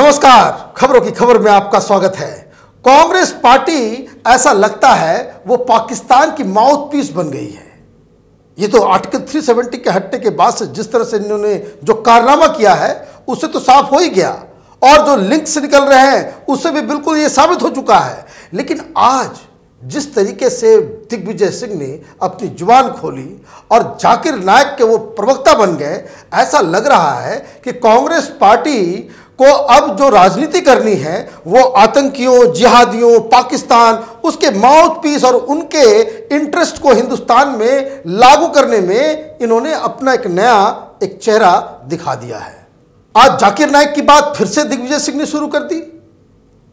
नमस्कार, खबरों की खबर में आपका स्वागत है। कांग्रेस पार्टी ऐसा लगता है वो पाकिस्तान की माउथपीस बन गई है। ये तो आर्टिकल 370 के हटने के बाद से जिस तरह से इन्होंने जो कारनामा किया है उससे तो साफ हो ही गया, और जो लिंक्स निकल रहे हैं उससे भी बिल्कुल ये साबित हो चुका है। लेकिन आज जिस तरीके से दिग्विजय सिंह ने अपनी जुबान खोली और जाकिर नायक के वो प्रवक्ता बन गए, ऐसा लग रहा है कि कांग्रेस पार्टी को अब जो राजनीति करनी है वो आतंकियों, जिहादियों, पाकिस्तान, उसके माउथपीस और उनके इंटरेस्ट को हिंदुस्तान में लागू करने में इन्होंने अपना एक चेहरा दिखा दिया है। आज जाकिर नायक की बात फिर से दिग्विजय सिंह ने शुरू कर दी।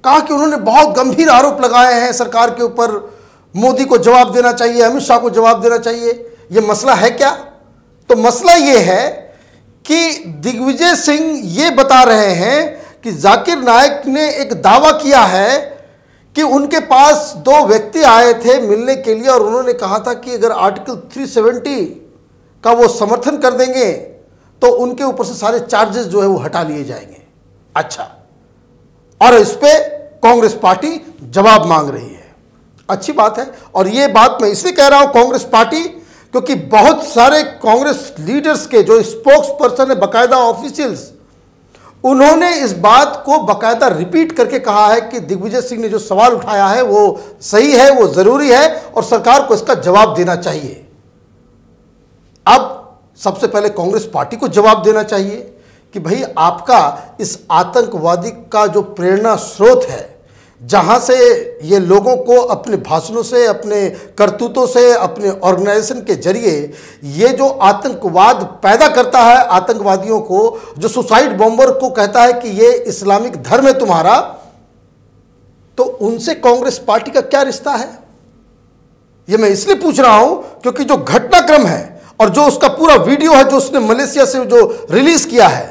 कहा कि उन्होंने बहुत गंभीर आरोप लगाए हैं सरकार के ऊपर, मोदी को जवाब देना चाहिए, अमित शाह को जवाब देना चाहिए। यह मसला है क्या? तो मसला यह है कि दिग्विजय सिंह ये बता रहे हैं कि जाकिर नायक ने एक दावा किया है कि उनके पास दो व्यक्ति आए थे मिलने के लिए और उन्होंने कहा था कि अगर आर्टिकल 370 का वो समर्थन कर देंगे तो उनके ऊपर से सारे चार्जेस जो है वो हटा लिए जाएंगे। अच्छा, और इस पे कांग्रेस पार्टी जवाब मांग रही है। अच्छी बात है, और ये बात मैं इसलिए कह रहा हूं कांग्रेस पार्टी, क्योंकि बहुत सारे कांग्रेस लीडर्स के जो स्पोक्स पर्सन है, बाकायदा ऑफिशियल्स, उन्होंने इस बात को बाकायदा रिपीट करके कहा है कि दिग्विजय सिंह ने जो सवाल उठाया है वो सही है, वो जरूरी है और सरकार को इसका जवाब देना चाहिए। अब सबसे पहले कांग्रेस पार्टी को जवाब देना चाहिए कि भाई आपका इस आतंकवादी का जो प्रेरणा स्रोत है, जहां से ये लोगों को अपने भाषणों से, अपने करतूतों से, अपने ऑर्गेनाइजेशन के जरिए ये जो आतंकवाद पैदा करता है, आतंकवादियों को, जो सुसाइड बॉम्बर को कहता है कि ये इस्लामिक धर्म है तुम्हारा, तो उनसे कांग्रेस पार्टी का क्या रिश्ता है? ये मैं इसलिए पूछ रहा हूं क्योंकि जो घटनाक्रम है और जो उसका पूरा वीडियो है जो उसने मलेशिया से जो रिलीज किया है,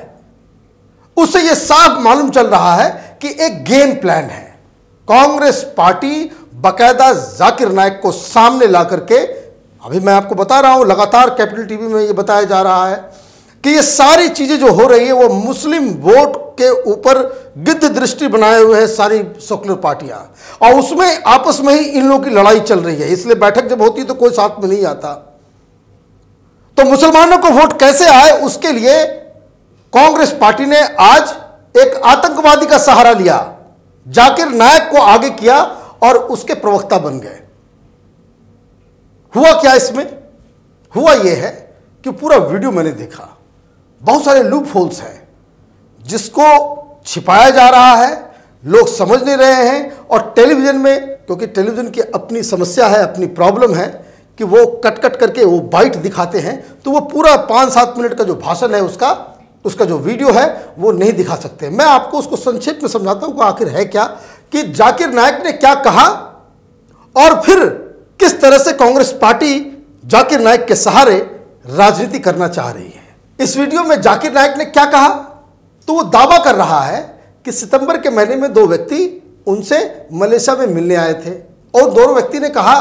उससे यह साफ मालूम चल रहा है कि एक गेम प्लान है। कांग्रेस पार्टी बाकायदा जाकिर नायक को सामने ला करके, अभी मैं आपको बता रहा हूं, लगातार कैपिटल टीवी में यह बताया जा रहा है कि ये सारी चीजें जो हो रही है वो मुस्लिम वोट के ऊपर गिद्ध दृष्टि बनाए हुए है सारी सेकुलर पार्टियां, और उसमें आपस में ही इन लोगों की लड़ाई चल रही है। इसलिए बैठक जब होती है तो कोई साथ में नहीं आता। तो मुसलमानों को वोट कैसे आए, उसके लिए कांग्रेस पार्टी ने आज एक आतंकवादी का सहारा लिया, जाकिर नायक को आगे किया और उसके प्रवक्ता बन गए। हुआ क्या इसमें? हुआ यह है कि पूरा वीडियो मैंने देखा, बहुत सारे लूप होल्स हैं जिसको छिपाया जा रहा है, लोग समझ नहीं रहे हैं। और टेलीविजन में, क्योंकि टेलीविजन की अपनी समस्या है, अपनी प्रॉब्लम है कि वो कट कट करके वो बाइट दिखाते हैं, तो वो पूरा 5-7 मिनट का जो भाषण है उसका जो वीडियो है वो नहीं दिखा सकते। मैं आपको उसको संक्षेप में समझाता हूं कि आखिर है क्या, कि जाकिर नायक ने क्या कहा और फिर किस तरह से कांग्रेस पार्टी जाकिर नायक के सहारे राजनीति करना चाह रही है। इस वीडियो में जाकिर नायक ने क्या कहा, तो वो दावा कर रहा है कि सितंबर के महीने में दो व्यक्ति उनसे मलेशिया में मिलने आए थे और दोनों व्यक्ति ने कहा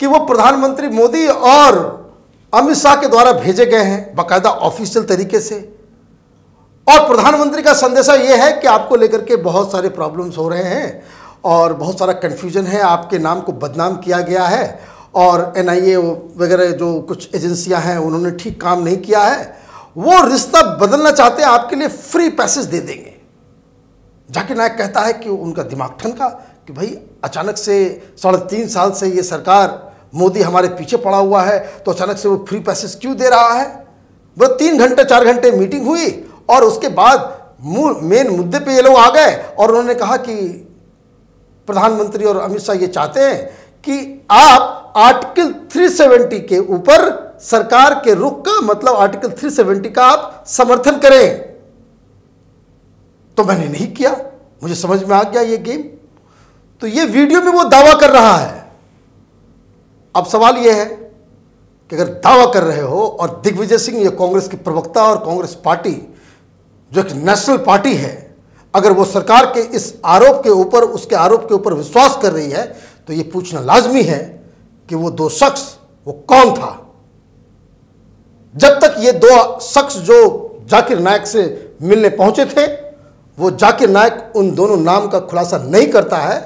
कि वो प्रधानमंत्री मोदी और अमित शाह के द्वारा भेजे गए हैं, बाकायदा ऑफिशियल तरीके से। और प्रधानमंत्री का संदेशा यह है कि आपको लेकर के बहुत सारे प्रॉब्लम्स हो रहे हैं और बहुत सारा कन्फ्यूजन है, आपके नाम को बदनाम किया गया है और NIA वगैरह जो कुछ एजेंसियां हैं उन्होंने ठीक काम नहीं किया है, वो रिश्ता बदलना चाहते हैं, आपके लिए फ्री पैसेज दे देंगे। जाकिर नायक कहता है कि उनका दिमाग ठनका कि भाई अचानक से 3.5 साल से ये सरकार, मोदी हमारे पीछे पड़ा हुआ है, तो अचानक से वो फ्री पैसेज क्यों दे रहा है। वो 3 घंटे 4 घंटे मीटिंग हुई और उसके बाद मेन मुद्दे पे ये लोग आ गए और उन्होंने कहा कि प्रधानमंत्री और अमित शाह ये चाहते हैं कि आप आर्टिकल 370 के ऊपर सरकार के रुख का, मतलब आर्टिकल 370 का आप समर्थन करें। तो मैंने नहीं किया, मुझे समझ में आ गया ये गेम। तो ये वीडियो में वो दावा कर रहा है। अब सवाल ये है कि अगर दावा कर रहे हो और दिग्विजय सिंह, ये कांग्रेस के प्रवक्ता और कांग्रेस पार्टी जो एक नेशनल पार्टी है, अगर वो सरकार के इस आरोप के ऊपर, उसके आरोप के ऊपर विश्वास कर रही है, तो ये पूछना लाजमी है कि वो दो शख्स वो कौन था। जब तक ये दो शख्स जो जाकिर नायक से मिलने पहुंचे थे वो जाकिर नायक उन दोनों नाम का खुलासा नहीं करता है,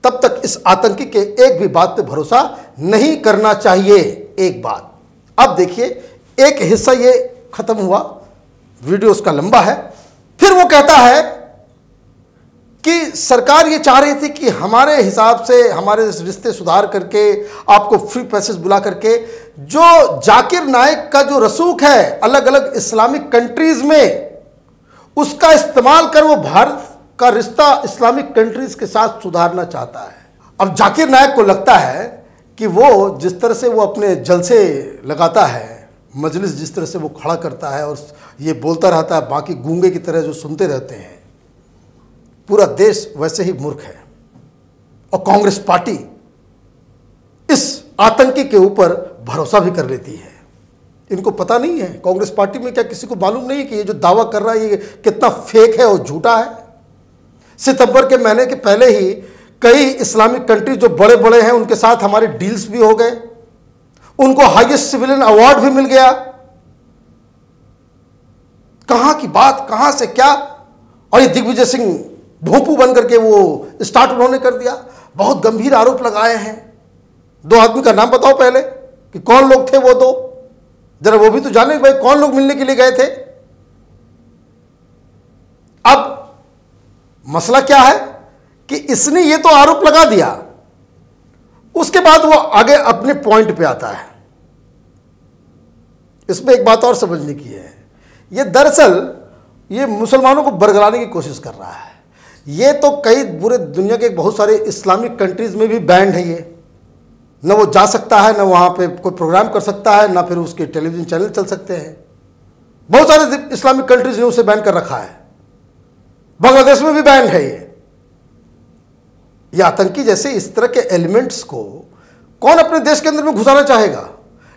तब तक इस आतंकी के एक भी बात पे भरोसा नहीं करना चाहिए। एक बात अब देखिए, एक हिस्सा ये खत्म हुआ, वीडियो उसका लंबा है। फिर वो कहता है कि सरकार ये चाह रही थी कि हमारे हिसाब से हमारे रिश्ते सुधार करके आपको फ्री पैसेज बुला करके जो जाकिर नायक का जो रसूख है अलग अलग इस्लामिक कंट्रीज में, उसका इस्तेमाल कर वो भारत का रिश्ता इस्लामिक कंट्रीज के साथ सुधारना चाहता है। अब जाकिर नायक को लगता है कि वो जिस तरह से वो अपने जलसे लगाता है, मजलिस जिस तरह से वो खड़ा करता है और ये बोलता रहता है, बाकी गूंगे की तरह जो सुनते रहते हैं, पूरा देश वैसे ही मूर्ख है। और कांग्रेस पार्टी इस आतंकी के ऊपर भरोसा भी कर लेती है। इनको पता नहीं है, कांग्रेस पार्टी में क्या किसी को मालूम नहीं है कि ये जो दावा कर रहा है ये कितना फेक है और झूठा है। सितंबर के महीने के पहले ही कई इस्लामिक कंट्री जो बड़े बड़े हैं उनके साथ हमारे डील्स भी हो गए, उनको हाईएस्ट सिविलियन अवार्ड भी मिल गया। कहां की बात, कहां से क्या। और ये दिग्विजय सिंह भोंपू बन करके वो स्टार्ट उन्होंने कर दिया। बहुत गंभीर आरोप लगाए हैं। 2 आदमी का नाम बताओ पहले कि कौन लोग थे वो दो, जरा वो भी तो जाने भाई कौन लोग मिलने के लिए गए थे। अब मसला क्या है कि इसने ये तो आरोप लगा दिया, उसके बाद वो आगे अपने पॉइंट पे आता है। इसमें एक बात और समझने की है, ये दरअसल ये मुसलमानों को बरगलाने की कोशिश कर रहा है। ये तो कई पूरे दुनिया के बहुत सारे इस्लामिक कंट्रीज में भी बैंड है। ये न वो जा सकता है, न वहाँ पे कोई प्रोग्राम कर सकता है, ना फिर उसके टेलीविज़न चैनल चल सकते हैं। बहुत सारे इस्लामिक कंट्रीज ने उसे बैन कर रखा है। बांग्लादेश में भी बैन है। ये आतंकी जैसे इस तरह के एलिमेंट्स को कौन अपने देश के अंदर में घुसाना चाहेगा।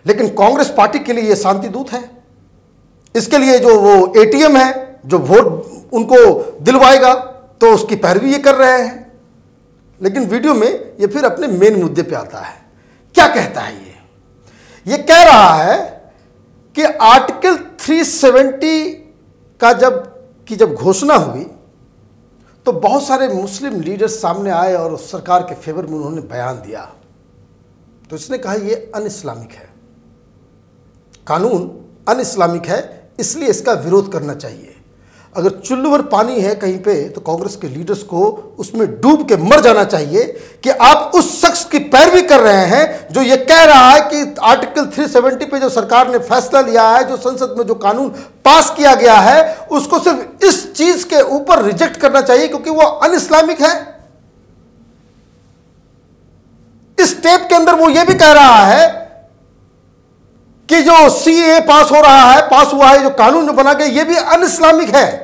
लेकिन कांग्रेस पार्टी के लिए ये शांति दूत है। इसके लिए जो वो एटीएम है जो वोट उनको दिलवाएगा, तो उसकी पैरवी ये कर रहे हैं। लेकिन वीडियो में ये फिर अपने मेन मुद्दे पे आता है। क्या कहता है ये कह रहा है कि आर्टिकल 370 का जब घोषणा हुई तो बहुत सारे मुस्लिम लीडर्स सामने आए और सरकार के फेवर में उन्होंने बयान दिया। तो इसने कहा ये अन इस्लामिक है, कानून अन इस्लामिक है, इसलिए इसका विरोध करना चाहिए। अगर चुल्लू भर पानी है कहीं पे तो कांग्रेस के लीडर्स को उसमें डूब के मर जाना चाहिए कि आप उस शख्स की पैरवी कर रहे हैं जो ये कह रहा है कि आर्टिकल 370 पे जो सरकार ने फैसला लिया है, जो संसद में जो कानून पास किया गया है, उसको सिर्फ इस चीज के ऊपर रिजेक्ट करना चाहिए क्योंकि वो अन इस्लामिक है। इस टेप के अंदर वो ये भी कह रहा है कि जो सीए पास हुआ है, जो कानून जो बना गया, ये भी अन इस्लामिक है।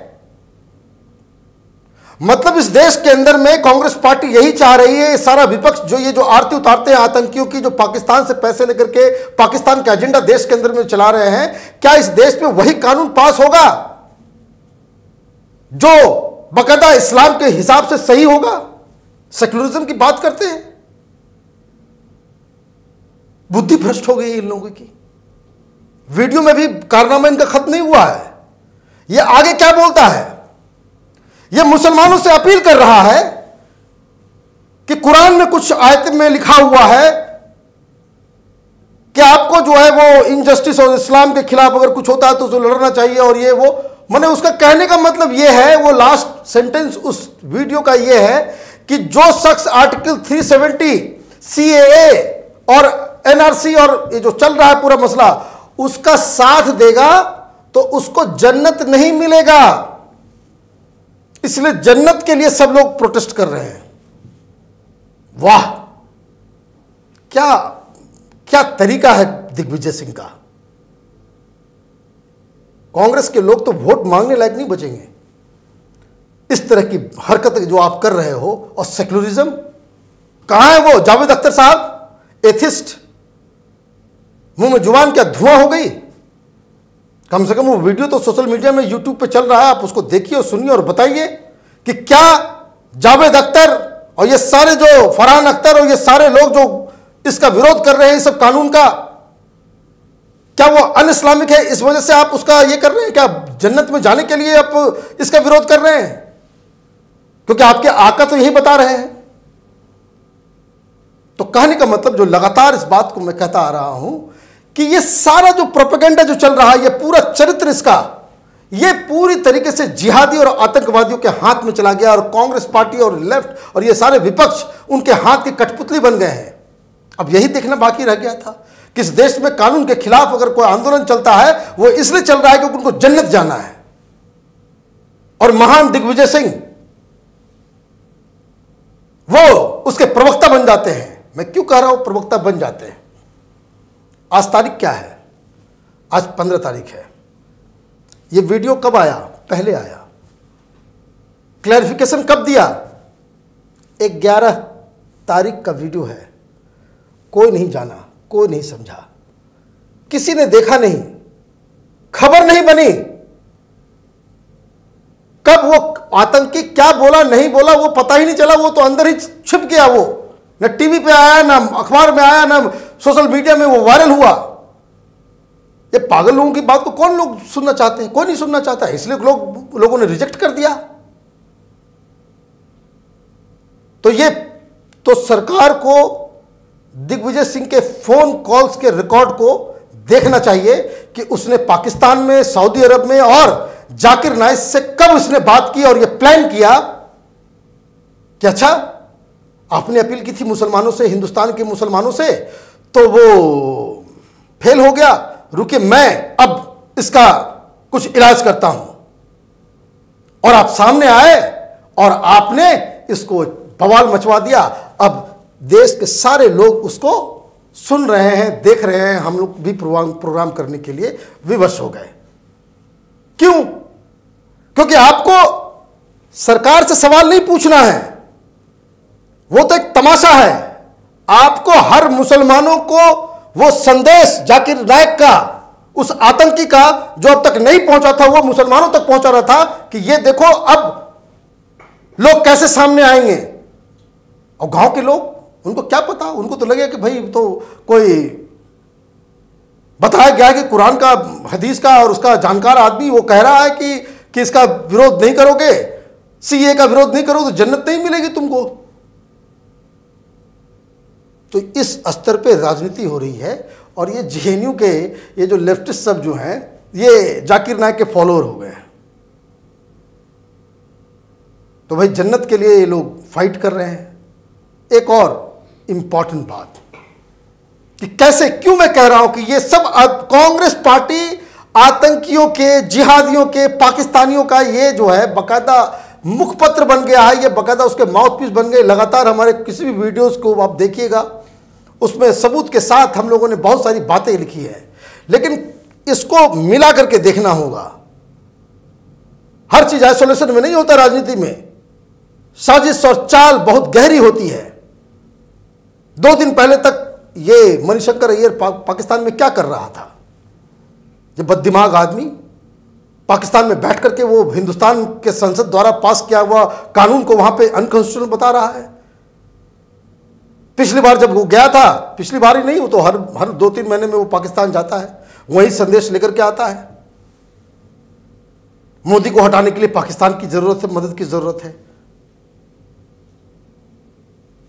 मतलब इस देश के अंदर में कांग्रेस पार्टी यही चाह रही है, सारा विपक्ष जो ये जो आरती उतारते हैं आतंकियों की, जो पाकिस्तान से पैसे लेकर के पाकिस्तान का एजेंडा देश के अंदर में चला रहे हैं, क्या इस देश में वही कानून पास होगा जो बकायदा इस्लाम के हिसाब से सही होगा? सेक्युलरिज्म की बात करते हैं। बुद्धि भ्रष्ट हो गई इन लोगों की। वीडियो में भी कारनामा इनका खत्म नहीं हुआ है। ये आगे क्या बोलता है? ये मुसलमानों से अपील कर रहा है कि कुरान में कुछ आयत में लिखा हुआ है कि आपको जो है वो इनजस्टिस और इस्लाम के खिलाफ अगर कुछ होता है तो उसे लड़ना चाहिए। और ये वो मैंने उसका कहने का मतलब ये है, वो लास्ट सेंटेंस उस वीडियो का ये है कि जो शख्स आर्टिकल 370 सीएए और एनआरसी और ये जो चल रहा है पूरा मसला, उसका साथ देगा तो उसको जन्नत नहीं मिलेगा। इसलिए जन्नत के लिए सब लोग प्रोटेस्ट कर रहे हैं। वाह, क्या क्या तरीका है दिग्विजय सिंह का। कांग्रेस के लोग तो वोट मांगने लायक नहीं बचेंगे इस तरह की हरकत जो आप कर रहे हो। और सेक्युलरिज्म कहां है? वो जावेद अख्तर साहब एथिस्ट, मुंह में जुबान क्या धुआं हो गई? कम से कम वो वीडियो तो सोशल मीडिया में यूट्यूब पे चल रहा है, आप उसको देखिए और सुनिए और बताइए कि क्या जावेद अख्तर और ये सारे जो फरहान अख्तर और ये सारे लोग जो इसका विरोध कर रहे हैं, इस सब कानून का, क्या वो अन इस्लामिक है? इस वजह से आप उसका ये कर रहे हैं? क्या जन्नत में जाने के लिए आप इसका विरोध कर रहे हैं? क्योंकि आपके आका तो यही बता रहे हैं। तो कहने का मतलब, जो लगातार इस बात को मैं कहता आ रहा हूं कि ये सारा जो प्रोपेगेंडा जो चल रहा है, ये पूरा चरित्र इसका, ये पूरी तरीके से जिहादी और आतंकवादियों के हाथ में चला गया, और कांग्रेस पार्टी और लेफ्ट और ये सारे विपक्ष उनके हाथ की कठपुतली बन गए हैं। अब यही देखना बाकी रह गया था कि इस देश में कानून के खिलाफ अगर कोई आंदोलन चलता है, वो इसलिए चल रहा है क्योंकि उनको जन्नत जाना है। और महान दिग्विजय सिंह वो उसके प्रवक्ता बन जाते हैं। मैं क्यों कह रहा हूं प्रवक्ता बन जाते हैं? आज तारीख क्या है? आज 15 तारीख है। ये वीडियो कब आया? पहले आया। क्लैरिफिकेशन कब दिया? 11 तारीख का वीडियो है। कोई नहीं जाना, कोई नहीं समझा, किसी ने देखा नहीं, खबर नहीं बनी। कब वो आतंकी क्या बोला नहीं बोला वो पता ही नहीं चला। वो तो अंदर ही छिप गया। वो न टीवी पे आया, ना अखबार में आया, ना सोशल मीडिया में वो वायरल हुआ। ये पागल लोगों की बात को कौन लोग सुनना चाहते हैं? कोई नहीं सुनना चाहता है, इसलिए लोगों ने रिजेक्ट कर दिया। तो ये तो सरकार को दिग्विजय सिंह के फोन कॉल्स के रिकॉर्ड को देखना चाहिए कि उसने पाकिस्तान में, सऊदी अरब में और जाकिर नाइक से कब उसने बात की और यह प्लान किया कि अच्छा आपने अपील की थी मुसलमानों से, हिंदुस्तान के मुसलमानों से, तो वो फेल हो गया। रुके, मैं अब इसका कुछ इलाज करता हूं। और आप सामने आए और आपने इसको बवाल मचवा दिया। अब देश के सारे लोग उसको सुन रहे हैं, देख रहे हैं। हम लोग भी प्रोग्राम करने के लिए विवश हो गए। क्यों? क्योंकि आपको सरकार से सवाल नहीं पूछना है, वो तो एक तमाशा है। आपको हर मुसलमानों को वो संदेश जाकिर नाइक का, उस आतंकी का जो अब तक नहीं पहुंचा था, वो मुसलमानों तक पहुंचा रहा था कि ये देखो अब लोग कैसे सामने आएंगे। और गांव के लोग, उनको क्या पता? उनको तो लगेगा कि भाई तो कोई बताया गया कि कुरान का, हदीस का और उसका जानकार आदमी वो कह रहा है कि इसका विरोध नहीं करोगे, सीए का विरोध नहीं करोगे तो जन्नत नहीं मिलेगी तुमको। तो इस स्तर पे राजनीति हो रही है। और ये जेएनयू के ये जो लेफ्टिस्ट सब जो हैं, ये जाकिर नाइक के फॉलोअर हो गए। तो भाई जन्नत के लिए ये लोग फाइट कर रहे हैं। एक और इंपॉर्टेंट बात कि कैसे, क्यों मैं कह रहा हूं कि ये सब कांग्रेस पार्टी आतंकियों के, जिहादियों के, पाकिस्तानियों का ये जो है बकायदा मुखपत्र बन गया है। ये बकायदा उसके माउथपीस बन गए। लगातार हमारे किसी भी वीडियोस को आप देखिएगा, उसमें सबूत के साथ हम लोगों ने बहुत सारी बातें लिखी है। लेकिन इसको मिला करके देखना होगा। हर चीज आइसोलेशन में नहीं होता। राजनीति में साजिश और चाल बहुत गहरी होती है। 2 दिन पहले तक ये मणिशंकर अय्यर पाकिस्तान में क्या कर रहा था? ये बददिमाग आदमी पाकिस्तान में बैठ करके वो हिंदुस्तान के संसद द्वारा पास किया हुआ कानून को वहां पे अनकॉन्स्टिट्यूशनल बता रहा है। पिछली बार जब वो गया था, पिछली बार ही नहीं, वो तो हर 2-3 महीने में वो पाकिस्तान जाता है, वही संदेश लेकर के आता है। मोदी को हटाने के लिए पाकिस्तान की जरूरत है, मदद की जरूरत है।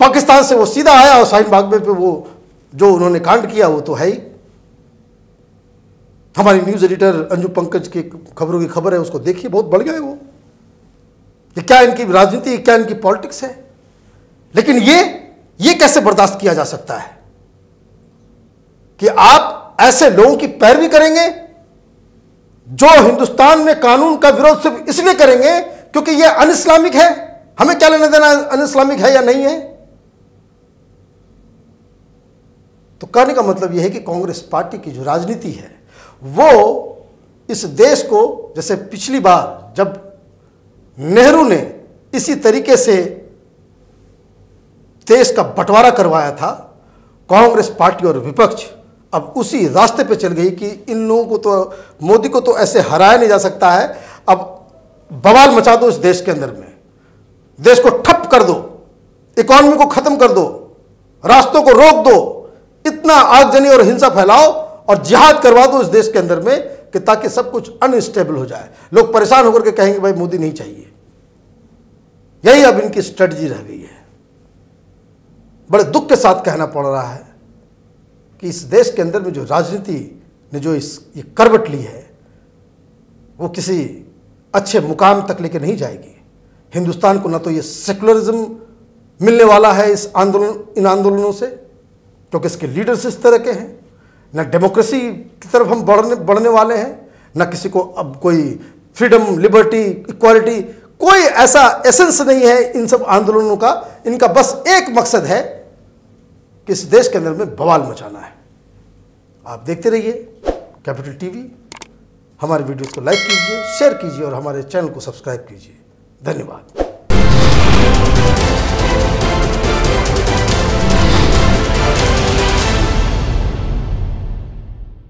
पाकिस्तान से वो सीधा आया और शाहीन बाग में पे वो जो उन्होंने कांड किया वो तो है ही। हमारी न्यूज एडिटर अंजू पंकज की खबरों की खबर है, उसको देखिए, बहुत बढ़ गया है वो। ये क्या इनकी राजनीति, क्या इनकी पॉलिटिक्स है। लेकिन ये कैसे बर्दाश्त किया जा सकता है कि आप ऐसे लोगों की पैरवी करेंगे जो हिंदुस्तान में कानून का विरोध सिर्फ इसलिए करेंगे क्योंकि ये अन इस्लामिक है। हमें क्या लेना देना अन इस्लामिक है या नहीं है। तो कहने का मतलब यह है कि कांग्रेस पार्टी की जो राजनीति है वो इस देश को, जैसे पिछली बार जब नेहरू ने इसी तरीके से देश का बंटवारा करवाया था, कांग्रेस पार्टी और विपक्ष अब उसी रास्ते पे चल गई कि इन लोगों को तो, मोदी को तो ऐसे हराया नहीं जा सकता है। अब बवाल मचा दो इस देश के अंदर में, देश को ठप कर दो, इकॉनमी को खत्म कर दो, रास्तों को रोक दो, इतना आगजनी और हिंसा फैलाओ और जिहाद करवा दो इस देश के अंदर में कि ताकि सब कुछ अनस्टेबल हो जाए। लोग परेशान होकर के कहेंगे भाई मोदी नहीं चाहिए। यही अब इनकी स्ट्रेटजी रह गई है। बड़े दुख के साथ कहना पड़ रहा है कि इस देश के अंदर में जो राजनीति ने जो ये करवट ली है वो किसी अच्छे मुकाम तक लेके नहीं जाएगी। हिंदुस्तान को न तो ये सेकुलरिज्म मिलने वाला है इन आंदोलनों से, क्योंकि इसके लीडर्स इस तरह के हैं, न डेमोक्रेसी की तरफ हम बढ़ने वाले हैं, न किसी को अब कोई फ्रीडम, लिबर्टी, इक्वालिटी, कोई ऐसा एसेंस नहीं है इन सब आंदोलनों का। इनका बस एक मकसद है कि इस देश के अंदर में बवाल मचाना है। आप देखते रहिए कैपिटल टीवी। हमारे वीडियोस को लाइक कीजिए, शेयर कीजिए और हमारे चैनल को सब्सक्राइब कीजिए। धन्यवाद।